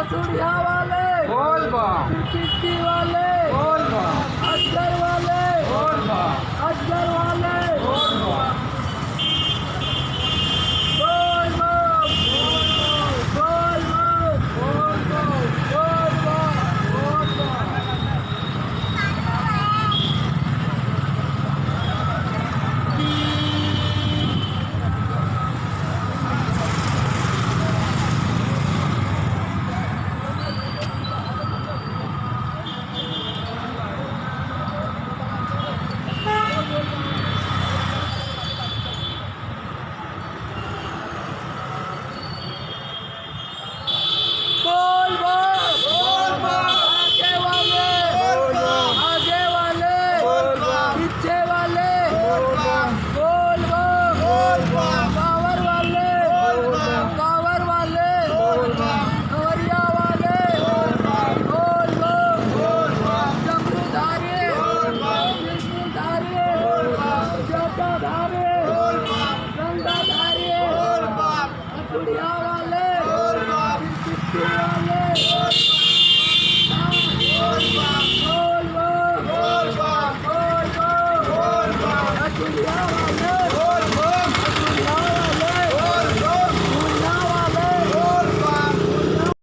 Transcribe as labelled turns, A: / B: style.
A: हसुड़िया वाले
B: बोल बम,
A: चिट्ठी वाले
B: बोल बम,
A: अजगर वाले
B: बोल बम,
A: अजगर वाले
B: बोल बम,
A: बोल बम बोल बम बोल बम बोल बम। बोल बम आगे वाले आगे वाले पीछे वाले बोल बम कावर वाले कावर वाले कंवरिया वाले बोल बम जमरूधारी विष्णुधारी जटाधारी गंगाधारी हसुड़िया वाले चिट्ठी वाले